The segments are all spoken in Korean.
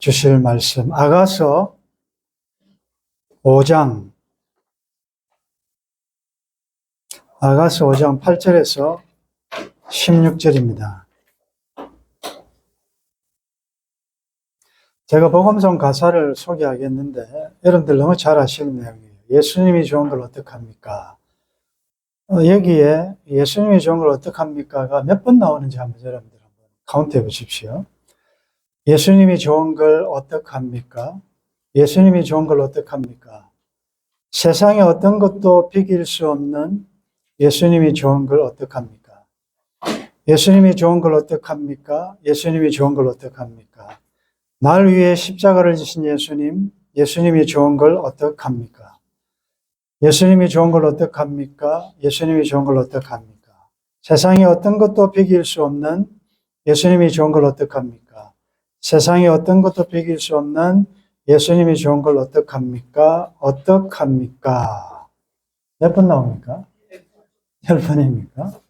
주실 말씀 아가서 5장 8절에서 16절입니다. 제가 복음성 가사를 소개하겠는데 여러분들 너무 잘 아시는 내용이에요. 예수님이 좋은 걸 어떡합니까? 여기에 예수님이 좋은 걸 어떡합니까가 몇 번 나오는지 한번 여러분들 한번 카운트해 보십시오. 예수님이 좋은 걸 어떡합니까? 예수님이 좋은 걸 어떡합니까? 세상에 어떤 것도 비길 수 없는 예수님이 좋은 걸 어떡합니까? 예수님이 좋은 걸 어떡합니까? 예수님이 좋은 걸 어떡합니까? 날 위해 십자가를 지신 예수님, 예수님이 좋은 걸 어떡합니까? 예수님이 좋은 걸 어떡합니까? 예수님이 좋은 걸 어떡합니까? 세상에 어떤 것도 비길 수 없는 예수님이 좋은 걸 어떡합니까? 세상에 어떤 것도 비길 수 없는 예수님이 좋은 걸 어떡합니까? 어떡합니까? 몇 번 나옵니까? 10번입니까?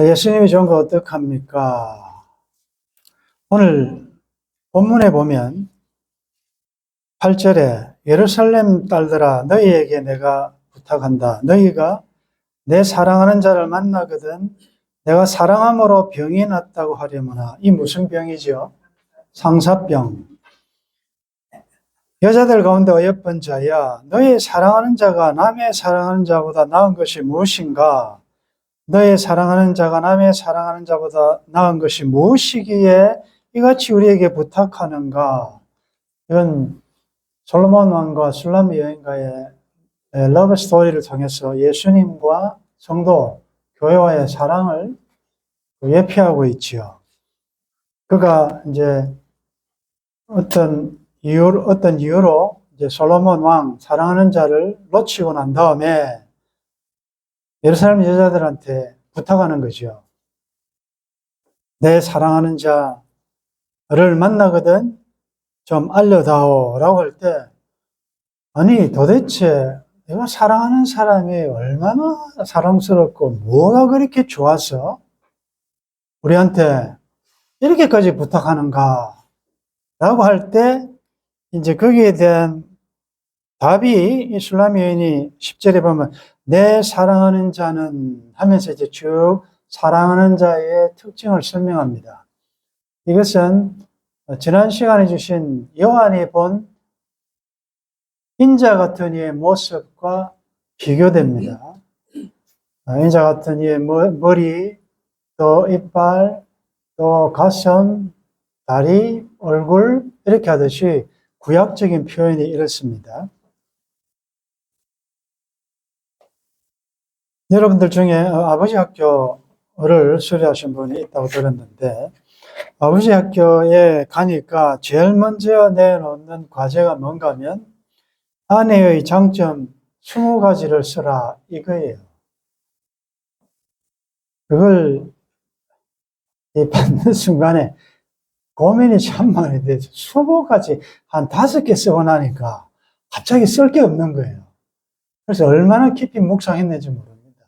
예수님이 좋은 걸 어떡합니까? 오늘 본문에 보면 8절에 예루살렘 딸들아 너희에게 내가 부탁한다. 너희가 내 사랑하는 자를 만나거든 내가 사랑함으로 병이 났다고 하려무나. 이 무슨 병이죠? 상사병. 여자들 가운데 어여쁜 자야 너희 사랑하는 자가 남의 사랑하는 자보다 나은 것이 무엇인가? 너의 사랑하는 자가 남의 사랑하는 자보다 나은 것이 무엇이기에 이같이 우리에게 부탁하는가? 이건 솔로몬 왕과 술람 여인가의 러브 스토리를 통해서 예수님과 성도, 교회와의 사랑을 예표하고 있지요. 그가 이제 어떤 이유로 이제 솔로몬 왕 사랑하는 자를 놓치고 난 다음에 예루살렘 여자들한테 부탁하는 거죠. 내 사랑하는 자를 만나거든 좀 알려다오 라고 할 때, 아니 도대체 내가 사랑하는 사람이 얼마나 사랑스럽고 뭐가 그렇게 좋아서 우리한테 이렇게까지 부탁하는가 라고 할 때 이제 거기에 대한 답이 이 술람 여인이 10절에 보면 내 사랑하는 자는 하면서 이제 쭉 사랑하는 자의 특징을 설명합니다. 이것은 지난 시간에 주신 요한이 본 인자 같은 이의 모습과 비교됩니다. 인자 같은 이의 머리, 또 이빨, 또 가슴, 다리, 얼굴 이렇게 하듯이 구약적인 표현이 이렇습니다. 여러분들 중에 아버지 학교를 수료하신 분이 있다고 들었는데 아버지 학교에 가니까 제일 먼저 내놓는 과제가 뭔가 하면 아내의 장점 20가지를 쓰라 이거예요. 그걸 받는 순간에 고민이 참 많이 되죠. 20가지 한 5개 쓰고 나니까 갑자기 쓸 게 없는 거예요. 그래서 얼마나 깊이 묵상했는지 모릅니다.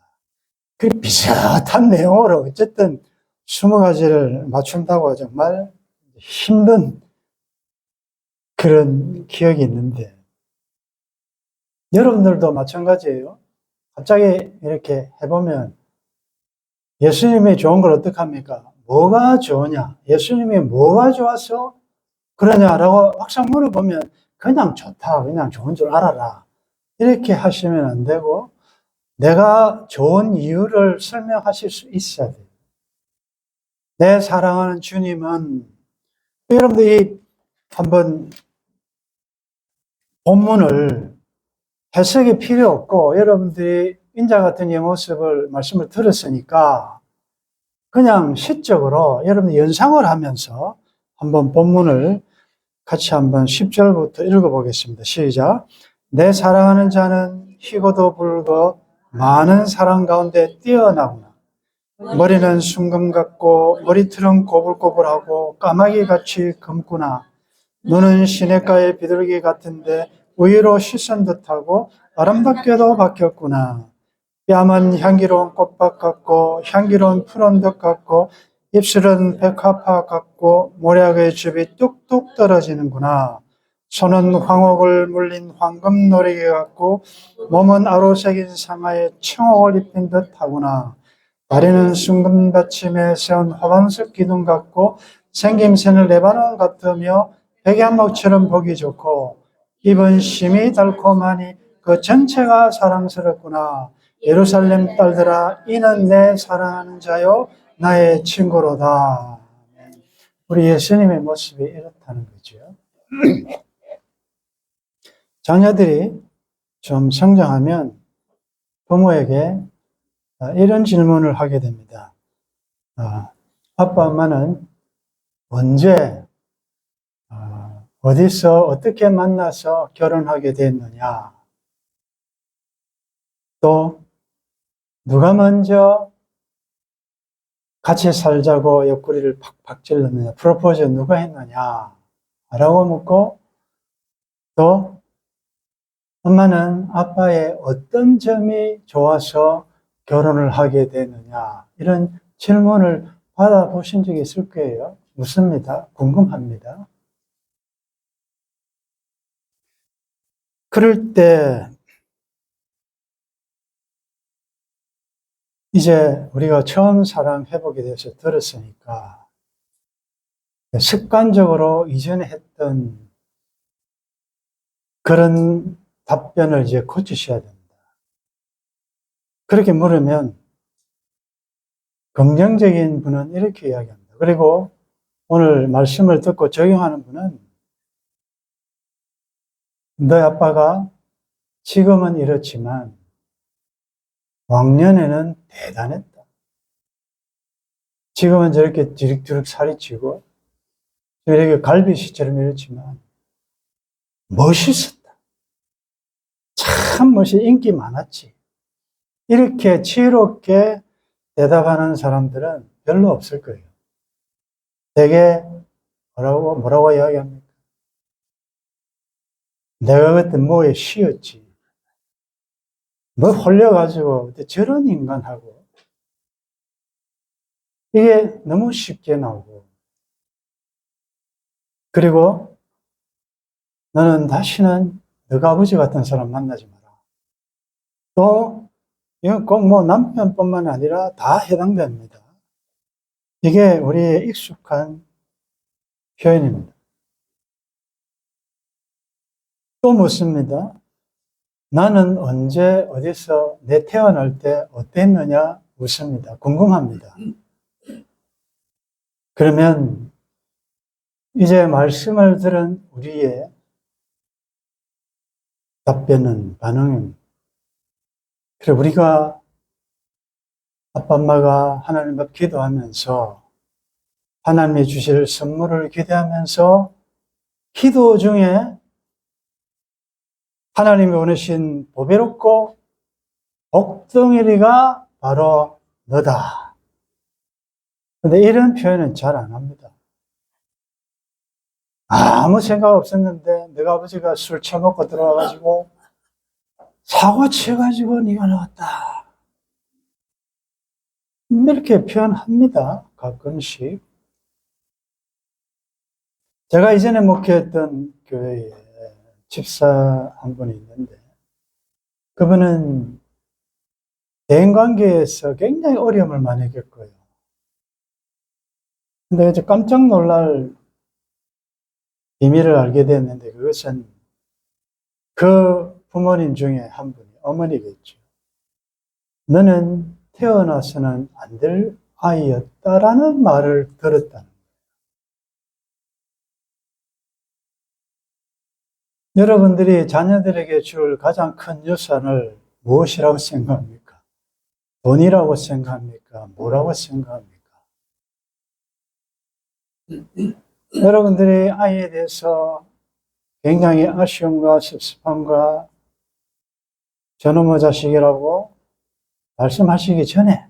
그 비슷한 내용으로 어쨌든 20가지를 맞춘다고 정말 힘든 그런 기억이 있는데 여러분들도 마찬가지예요. 갑자기 이렇게 해보면 예수님이 좋은 걸 어떡합니까? 뭐가 좋으냐? 예수님이 뭐가 좋아서 그러냐라고 막상 물어보면 그냥 좋다, 그냥 좋은 줄 알아라 이렇게 하시면 안 되고 내가 좋은 이유를 설명하실 수 있어야 돼요. 내 사랑하는 주님은 여러분들이 한번 본문을 해석이 필요 없고 여러분들이 인자 같은 이 모습을 말씀을 들었으니까 그냥 시적으로 여러분 연상을 하면서 한번 본문을 같이 한번 10절부터 읽어보겠습니다. 시작. 내 사랑하는 자는 희고도 불고 많은 사랑 가운데 뛰어나구나. 머리는 순금 같고 머리털은 꼬불꼬불하고 까마귀같이 검구나. 눈은 시냇가의 비둘기 같은데 의로 씻은 듯하고 아름답게도 박혔구나. 뺨은 향기로운 꽃밭 같고 향기로운 푸른덕 같고 입술은 백합화 같고 모략의 즙이 뚝뚝 떨어지는구나. 손은 황옥을 물린 황금 노리개 같고 몸은 아로새긴 상아에 청옥을 입힌 듯하구나. 다리는 순금 받침에 세운 화방석 기둥 같고 생김새는 레바논 같으며 백양목처럼 보기 좋고 입은 심이 달콤하니 그 전체가 사랑스럽구나. 예루살렘 딸들아, 이는 내 사랑하는 자요 나의 친구로다. 우리 예수님의 모습이 이렇다는 거죠. 자녀들이 좀 성장하면 부모에게 이런 질문을 하게 됩니다. 아빠, 엄마는 언제, 어디서, 어떻게 만나서 결혼하게 됐느냐? 또, 누가 먼저 같이 살자고 옆구리를 팍팍 찔렀느냐? 프로포즈 누가 했느냐? 라고 묻고, 또, 엄마는 아빠의 어떤 점이 좋아서 결혼을 하게 되느냐? 이런 질문을 받아보신 적이 있을 거예요. 묻습니다. 궁금합니다. 그럴 때, 이제 우리가 처음 사랑 회복에 대해서 들었으니까, 습관적으로 이전에 했던 그런 답변을 이제 고치셔야 됩니다. 그렇게 물으면 긍정적인 분은 이렇게 이야기합니다. 그리고 오늘 말씀을 듣고 적용하는 분은 너희 아빠가 지금은 이렇지만 왕년에는 대단했다. 지금은 저렇게 뒤룩뒤룩 살이 찌고 저렇게 갈비씨처럼 이렇지만 멋있었다. 참 인기 많았지. 이렇게 지혜롭게 대답하는 사람들은 별로 없을 거예요. 되게 뭐라고 이야기합니까? 내가 그때 뭐에 쉬었지. 뭐 홀려가지고 저런 인간하고 이게 너무 쉽게 나오고 그리고 너는 다시는 너가 아버지 같은 사람 만나지 마라. 또 이건 꼭 뭐 남편뿐만 아니라 다 해당됩니다. 이게 우리의 익숙한 표현입니다. 또 묻습니다. 나는 언제 어디서 내 태어날 때 어땠느냐 묻습니다. 궁금합니다. 그러면 이제 말씀을 들은 우리의 답변은 반응은 그래 우리가 아빠 엄마가 하나님 앞 기도하면서 하나님이 주실 선물을 기대하면서 기도 중에 하나님이 원하신 보배롭고 복덩이리가 바로 너다. 근데 이런 표현은 잘 안 합니다. 아무 생각 없었는데 내가 아버지가 술 처먹고 들어와가지고 사고 쳐가지고 네가 나왔다. 이렇게 표현합니다. 가끔씩. 제가 이전에 목회했던 교회에 집사 한 분이 있는데 그분은 대인관계에서 굉장히 어려움을 많이 겪어요. 근데 이제 깜짝 놀랄 비밀을 알게 됐는데 그것은 그 부모님 중에 한 분이 어머니겠죠. 너는 태어나서는 안 될 아이였다라는 말을 들었다는 거예요. 여러분들이 자녀들에게 줄 가장 큰 유산을 무엇이라고 생각합니까? 돈이라고 생각합니까? 뭐라고 생각합니까? 여러분들이 아이에 대해서 굉장히 아쉬움과 섭섭함과 저놈의 자식이라고 말씀하시기 전에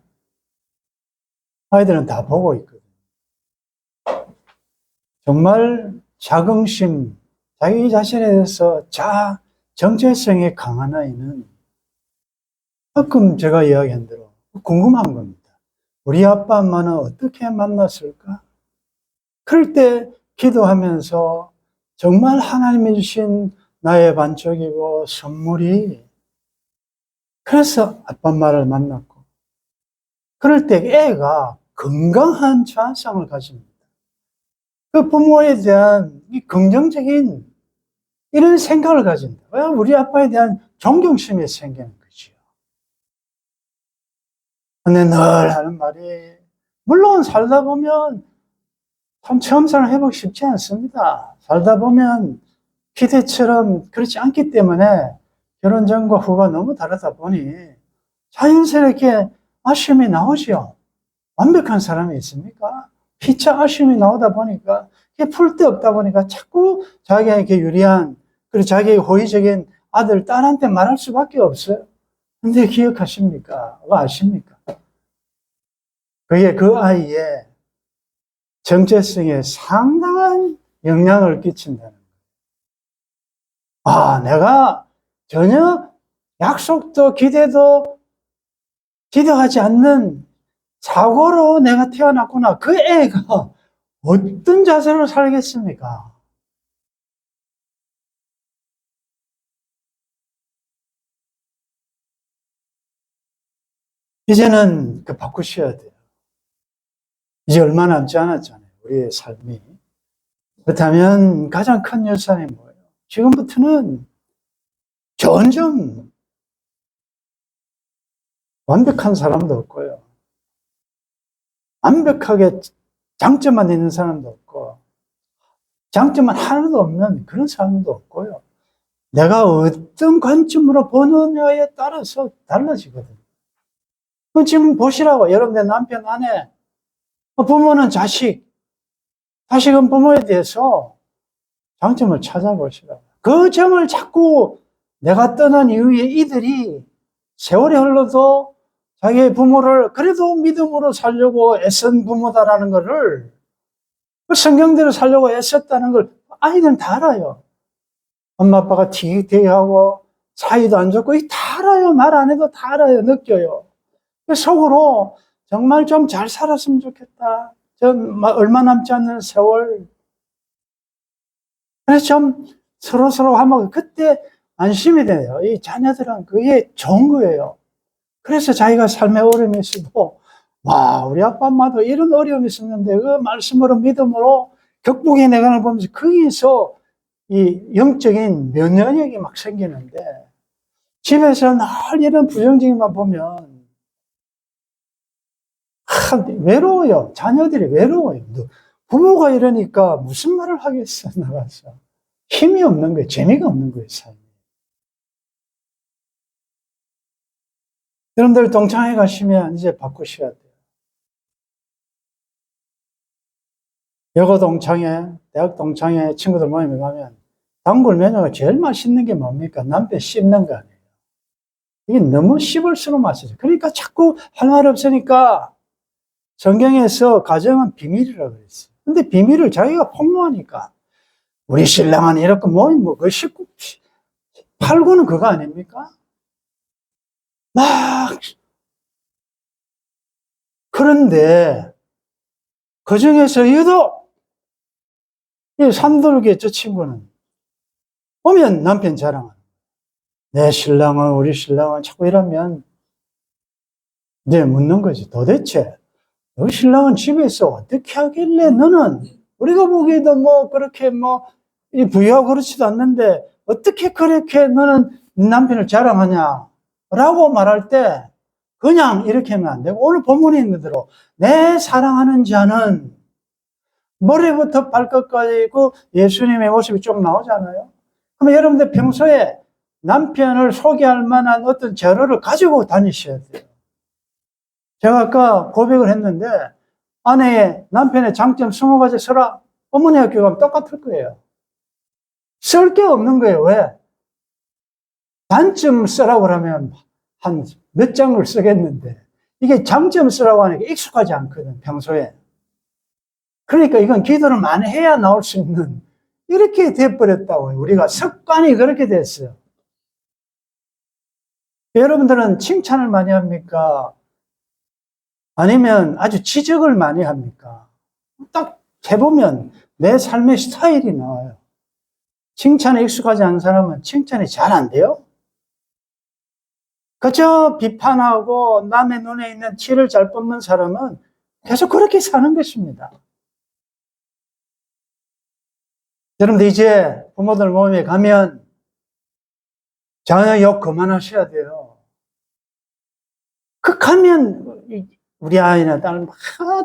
아이들은 다 보고 있거든요. 정말 자긍심, 자기 자신에 대해서 정체성이 강한 아이는 가끔 제가 이야기한 대로 궁금한 겁니다. 우리 아빠 엄마는 어떻게 만났을까? 그럴 때 기도하면서 정말 하나님이 주신 나의 반쪽이고 선물이, 그래서 아빠 엄마를 만났고, 그럴 때 애가 건강한 자아상을 가집니다. 그 부모에 대한 이 긍정적인 이런 생각을 가진다. 왜? 우리 아빠에 대한 존경심이 생기는 거지요. 근데 늘 하는 말이, 물론 살다 보면 참 처음 사람 회복 쉽지 않습니다. 살다 보면 기대처럼 그렇지 않기 때문에 결혼 전과 후가 너무 다르다 보니 자연스럽게 아쉬움이 나오죠. 완벽한 사람이 있습니까? 피차 아쉬움이 나오다 보니까 풀 데 없다 보니까 자꾸 자기에게 유리한, 그리고 자기에게 호의적인 아들, 딸한테 말할 수밖에 없어요. 근데 기억하십니까? 아십니까? 그게 그 아이의 정체성에 상당한 영향을 끼친다는 거예요. 아, 내가 전혀 약속도 기대도 기대하지 않는 사고로 내가 태어났구나. 그 애가 어떤 자세로 살겠습니까? 이제는 바꾸셔야 돼요. 이제 얼마 남지 않았잖아요. 우리의 삶이. 그렇다면 가장 큰 유산이 뭐예요? 지금부터는 점점 완벽한 사람도 없고요. 완벽하게 장점만 있는 사람도 없고, 장점만 하나도 없는 그런 사람도 없고요. 내가 어떤 관점으로 보느냐에 따라서 달라지거든요. 지금 보시라고. 여러분의 남편, 아내, 부모는 자식, 자식은 부모에 대해서 장점을 찾아보시라고. 그 점을 자꾸 내가 떠난 이후에 이들이 세월이 흘러도 자기의 부모를 그래도 믿음으로 살려고 애쓴 부모다라는 것을, 성경대로 살려고 애썼다는 걸 아이들은 다 알아요. 엄마 아빠가 티격태격하고 사이도 안 좋고 다 알아요. 말 안 해도 다 알아요. 느껴요. 속으로 정말 좀 잘 살았으면 좋겠다. 좀 얼마 남지 않는 세월. 그래서 좀 서로 하면 그때 안심이 돼요. 이 자녀들은 그게 좋은 거예요. 그래서 자기가 삶의 어려움이 있어도, 와, 우리 아빠 엄마도 이런 어려움이 있었는데 그 말씀으로 믿음으로 극복해 내가는 보면서 거기서 이 영적인 면역력이 막 생기는데, 집에서 늘 이런 부정적인만 보면 외로워요. 자녀들이 외로워요. 부모가 이러니까 무슨 말을 하겠어, 나가서. 힘이 없는 거예요. 재미가 없는 거예요, 삶이. 여러분들 동창회 가시면 이제 바꾸셔야 돼요. 여고 동창회, 대학 동창회 친구들 모임에 가면 단골 메뉴가 제일 맛있는 게 뭡니까? 남편 씹는 거 아니에요. 이게 너무 씹을수록 맛있어요. 그러니까 자꾸 할 말 없으니까 성경에서 가정은 비밀이라고 그랬어요. 근데 비밀을 자기가 폭로하니까 우리 신랑은 이렇게 모임 그 식구 팔고는 그거 아닙니까? 막 그런데 그 중에서 유독 이 산돌계 저 친구는 오면 남편 자랑하는 내 신랑은 우리 신랑은 자꾸 이러면 이제 묻는 거지. 도대체 너희 신랑은 집에서 어떻게 하길래 너는 우리가 보기에도 뭐 그렇게 뭐 부유하고 그렇지도 않는데 어떻게 그렇게 너는 남편을 자랑하냐 라고 말할 때 그냥 이렇게 하면 안 되고 오늘 본문에 있는 대로 내 사랑하는 자는 머리부터 발끝까지 그 예수님의 모습이 쭉 나오잖아요. 그럼 여러분들 평소에 남편을 소개할 만한 어떤 재료를 가지고 다니셔야 돼요. 제가 아까 고백을 했는데 아내의 남편의 장점 20가지 써라. 어머니 학교 가면 똑같을 거예요. 쓸 게 없는 거예요. 왜? 단점 쓰라고 하면 한 몇 장을 쓰겠는데 이게 장점 쓰라고 하니까 익숙하지 않거든, 평소에. 그러니까 이건 기도를 많이 해야 나올 수 있는 이렇게 돼버렸다고요. 우리가 습관이 그렇게 됐어요. 여러분들은 칭찬을 많이 합니까? 아니면 아주 지적을 많이 합니까? 딱 해보면 내 삶의 스타일이 나와요. 칭찬에 익숙하지 않은 사람은 칭찬이 잘 안 돼요. 그저 비판하고 남의 눈에 있는 티를 잘 뽑는 사람은 계속 그렇게 사는 것입니다. 여러분들 이제 부모들 모임에 가면 자녀 욕 그만하셔야 돼요. 가면 우리 아이나 딸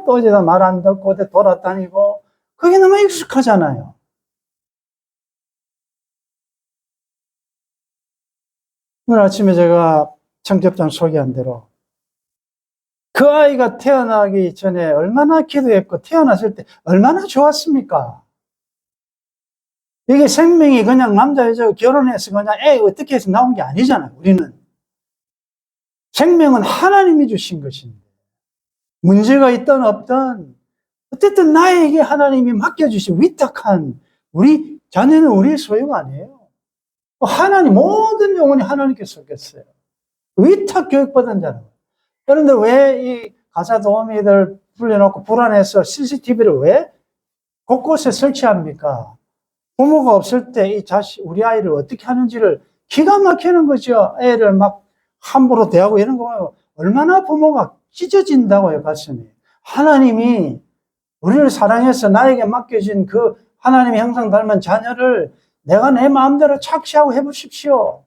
또 이제 말 안 듣고 어디 돌아다니고 그게 너무 익숙하잖아요. 오늘 아침에 제가 청첩장 소개한 대로 그 아이가 태어나기 전에 얼마나 기도했고 태어났을 때 얼마나 좋았습니까? 이게 생명이 그냥 남자 여자 결혼해서 그냥 애 어떻게 해서 나온 게 아니잖아요. 우리는 생명은 하나님이 주신 것인데 문제가 있든 없든 어쨌든 나에게 하나님이 맡겨주신 위탁한 우리 자녀는 우리의 소유가 아니에요. 하나님 모든 영혼이 하나님께 속했어요. 위탁 교육받은 자는. 그런데 왜 이 가사 도우미들 불려놓고 불안해서 CCTV를 왜 곳곳에 설치합니까? 부모가 없을 때 이 우리 아이를 어떻게 하는지를 기가 막히는 거죠. 애를 막 함부로 대하고 이런 거 보면 얼마나 부모가 찢어진다고요, 가슴이. 하나님이 우리를 사랑해서 나에게 맡겨진 그 하나님의 형상 닮은 자녀를 내가 내 마음대로 착취하고 해보십시오.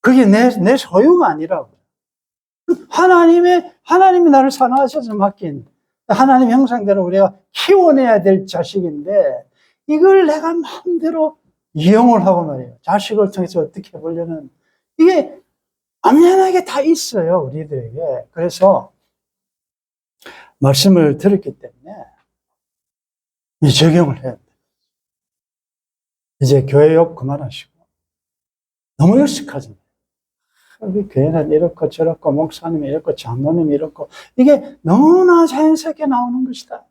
그게 내 소유가 아니라고. 하나님이 나를 사랑하셔서 맡긴 하나님 형상대로 우리가 키워내야 될 자식인데 이걸 내가 마음대로 이용을 하고 말이에요. 자식을 통해서 어떻게 해보려는 이게 엄연하게 다 있어요, 우리들에게. 그래서 말씀을 들었기 때문에 이 적용을 해야 돼요. 이제 교회 욕 그만하시고 너무 익숙하잖아요. 우리 교회는 이렇고 저렇고 목사님이 이렇고 장로님이 이렇고 이게 너무나 자연스럽게 나오는 것이다.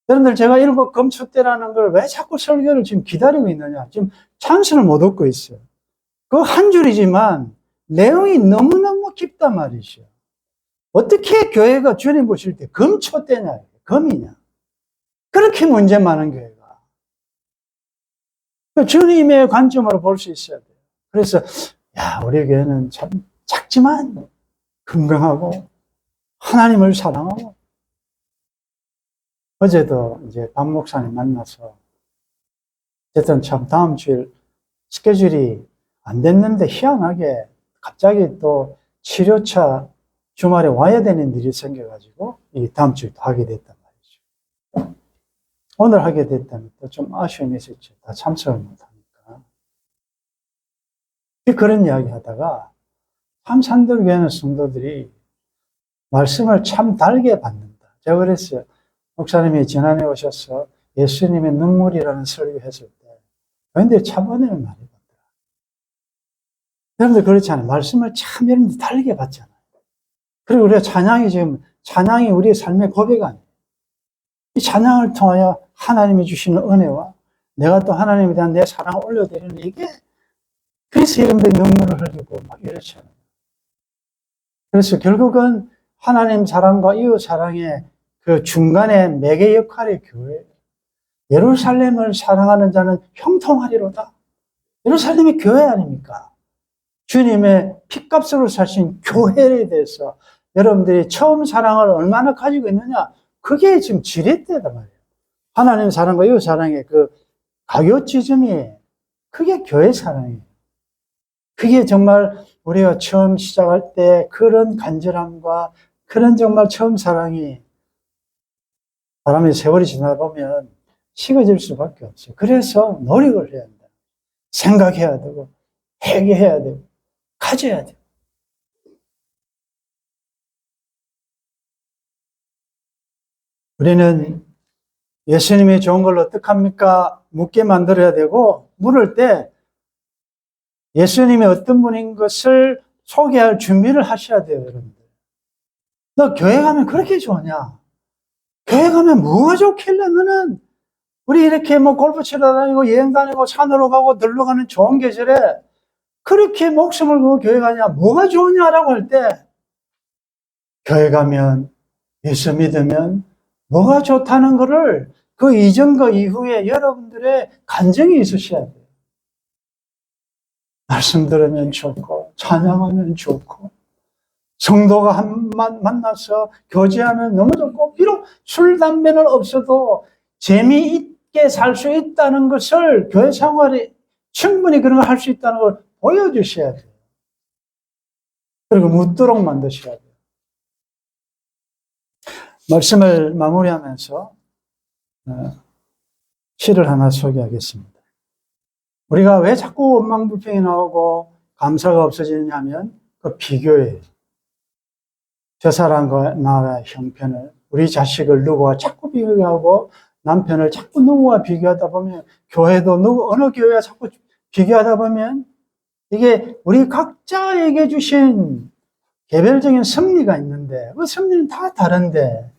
여러분들 제가 일곱 금초대라는 걸 왜 자꾸 설교를 지금 기다리고 있느냐. 지금 찬스를 못 얻고 있어요. 그 한 줄이지만 내용이 너무너무 깊단 말이죠. 어떻게 교회가 주님 보실 때 금초대냐, 금이냐. 그렇게 문제 많은 교회가. 주님의 관점으로 볼 수 있어야 돼요. 그래서 우리 교회는 참 작지만 건강하고 하나님을 사랑하고 어제도 이제 박 목사님 만나서 어쨌든 참 다음 주일 스케줄이 안 됐는데 희한하게 갑자기 또 치료차 주말에 와야 되는 일이 생겨가지고 이 다음 주에 또 하게 됐단 말이죠. 오늘 하게 됐다면 또 좀 아쉬움이 있었죠. 다 참석을 못하니까. 그런 이야기 하다가 참 산들교회는 성도들이 말씀을 참 달게 받는다. 제가 그랬어요. 목사님이 지난해 오셔서 예수님의 눈물이라는 설교 했을 때 그런데 참 은혜를 많이 받더라. 여러분들 그렇지 않아요? 말씀을 참 여러분들 달게 받잖아요. 그리고 우리가 찬양이 우리의 삶의 고백 아니에요. 이 찬양을 통하여 하나님이 주시는 은혜와 내가 또 하나님에 대한 내 사랑을 올려드리는 이게 그래서 여러분들이 눈물을 흘리고 막 이렇잖아요. 그래서 결국은 하나님 사랑과 이웃 사랑의 그 중간에 매개 역할의 교회예요. 예루살렘을 사랑하는 자는 형통하리로다. 예루살렘이 교회 아닙니까? 주님의 피값으로 사신 교회에 대해서 여러분들이 처음 사랑을 얼마나 가지고 있느냐, 그게 지금 지렛대단 말이에요. 하나님 사랑과 이웃 사랑의 그 가교지점이 그게 교회 사랑이에요. 그게 정말 우리가 처음 시작할 때 그런 간절함과 그런 정말 처음 사랑이 사람의 세월이 지나다 보면 식어질 수밖에 없어요. 그래서 노력을 해야 한다. 생각해야 되고 회개해야 되고 가져야 돼요. 우리는 예수님이 좋은 걸 어떡합니까? 묻게 만들어야 되고 물을 때 예수님이 어떤 분인 것을 소개할 준비를 하셔야 돼요, 여러분들. 너 교회 가면 그렇게 좋으냐? 교회 가면 뭐가 좋길래 너는 우리 이렇게 뭐 골프 치러 다니고 여행 다니고 산으로 가고 놀러 가는 좋은 계절에 그렇게 목숨을 걸고 교회 가냐? 뭐가 좋으냐라고 할 때 교회 가면, 예수 믿으면 뭐가 좋다는 것을 그 이전과 이후에 여러분들의 간증이 있으셔야 돼요. 말씀 들으면 좋고, 찬양하면 좋고, 성도가 만나서 교제하면 너무 좋고, 비록 술, 담배는 없어도 재미있게 살 수 있다는 것을 교회 생활에 충분히 그런 걸 할 수 있다는 걸 보여주셔야 돼요. 그리고 묻도록 만드셔야 돼요. 말씀을 마무리하면서 시를 하나 소개하겠습니다. 우리가 왜 자꾸 원망불평이 나오고 감사가 없어지느냐면 그 비교예요. 저 사람과 나의 형편을, 우리 자식을 누구와 자꾸 비교하고 남편을 자꾸 누구와 비교하다 보면, 교회도 어느 교회와 자꾸 비교하다 보면 이게 우리 각자에게 주신 개별적인 섭리가 있는데 그 섭리는 다 다른데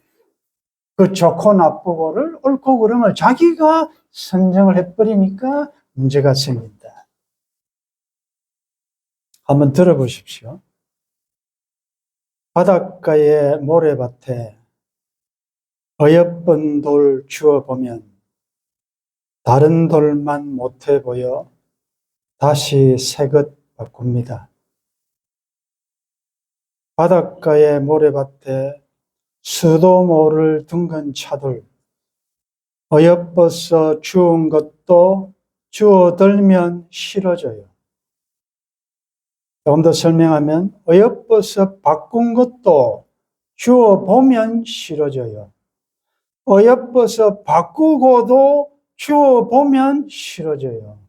그 좋고 나쁘고를 옳고 그름을 자기가 선정을 해버리니까 문제가 생긴다. 한번 들어보십시오. 바닷가의 모래밭에 어여쁜 돌 주워보면 다른 돌만 못해 보여 다시 새것 바꿉니다. 바닷가의 모래밭에 수도 모를 둥근 차돌, 어여뻐서 주운 것도 주워들면 싫어져요. 조금 더 설명하면 어여뻐서 바꾼 것도 주워보면 싫어져요. 어여뻐서 바꾸고도 주워보면 싫어져요.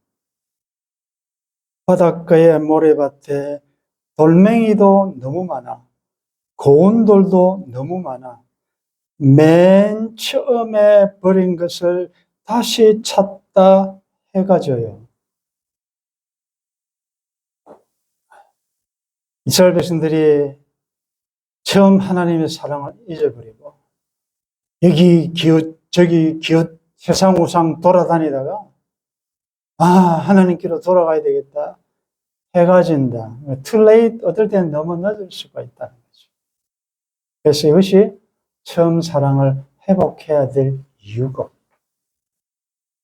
바닷가의 모래밭에 돌멩이도 너무 많아. 고운 돌도 너무 많아. 맨 처음에 버린 것을 다시 찾다 해가 져요. 이스라엘 백성들이 처음 하나님의 사랑을 잊어버리고 여기 기웃 저기 기웃 세상 우상 돌아다니다가 하나님께로 돌아가야 되겠다. 해가 진다. too late, 어떨 때는 너무 늦을 수가 있다는 거죠. 그래서 이것이 처음 사랑을 회복해야 될 이유고,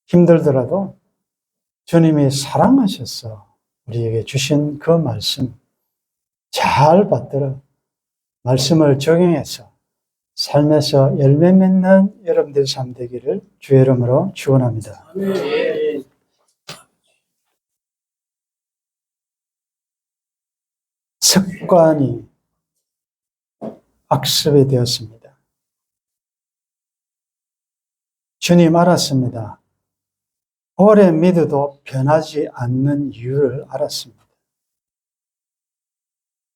힘들더라도 주님이 사랑하셔서 우리에게 주신 그 말씀 잘 받들어 말씀을 적용해서 삶에서 열매 맺는 여러분들 삶 되기를 주의 이름으로 축원합니다. 습관이 악습이 되었습니다. 주님 알았습니다. 오래 믿어도 변하지 않는 이유를 알았습니다.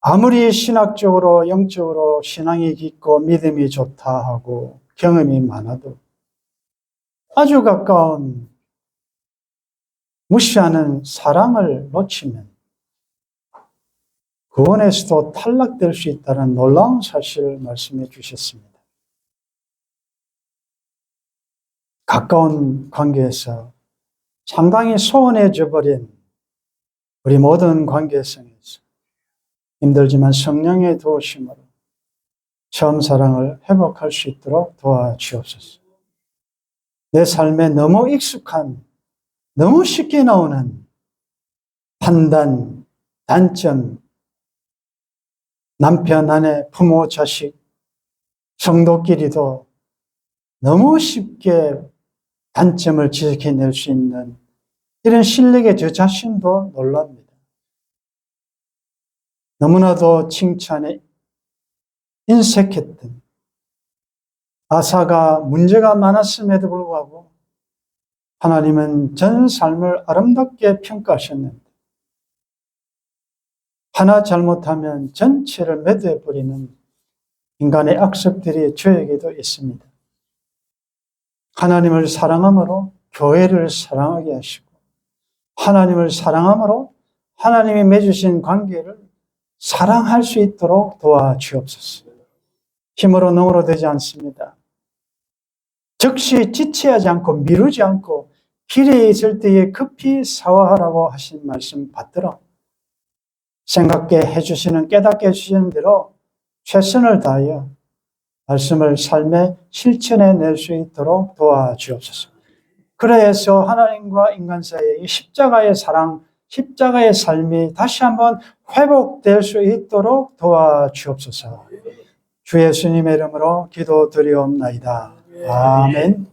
아무리 신학적으로 영적으로 신앙이 깊고 믿음이 좋다 하고 경험이 많아도 아주 가까운 무시하는 사랑을 놓치면 구원에서도 탈락될 수 있다는 놀라운 사실을 말씀해 주셨습니다. 가까운 관계에서 상당히 소원해져 버린 우리 모든 관계성에서 힘들지만 성령의 도우심으로 처음 사랑을 회복할 수 있도록 도와주옵소서. 내 삶에 너무 익숙한, 너무 쉽게 나오는 판단, 단점, 남편, 아내, 부모, 자식, 성도끼리도 너무 쉽게 단점을 지적해낼 수 있는 이런 실력에 저 자신도 놀랍니다. 너무나도 칭찬에 인색했던 아사가 문제가 많았음에도 불구하고 하나님은 전 삶을 아름답게 평가하셨는데 하나 잘못하면 전체를 매도해버리는 인간의 악습들이 저에게도 있습니다. 하나님을 사랑함으로 교회를 사랑하게 하시고 하나님을 사랑함으로 하나님이 맺으신 관계를 사랑할 수 있도록 도와주옵소서. 힘으로 능으로 되지 않습니다. 즉시 지체하지 않고 미루지 않고 길에 있을 때에 급히 사화하라고 하신 말씀 받들어 생각게 해주시는, 깨닫게 해주시는 대로 최선을 다하여 말씀을 삶에 실천해 낼 수 있도록 도와주옵소서. 그래서 하나님과 인간 사이의 이 십자가의 사랑, 십자가의 삶이 다시 한번 회복될 수 있도록 도와주옵소서. 주 예수님의 이름으로 기도드리옵나이다. 아멘.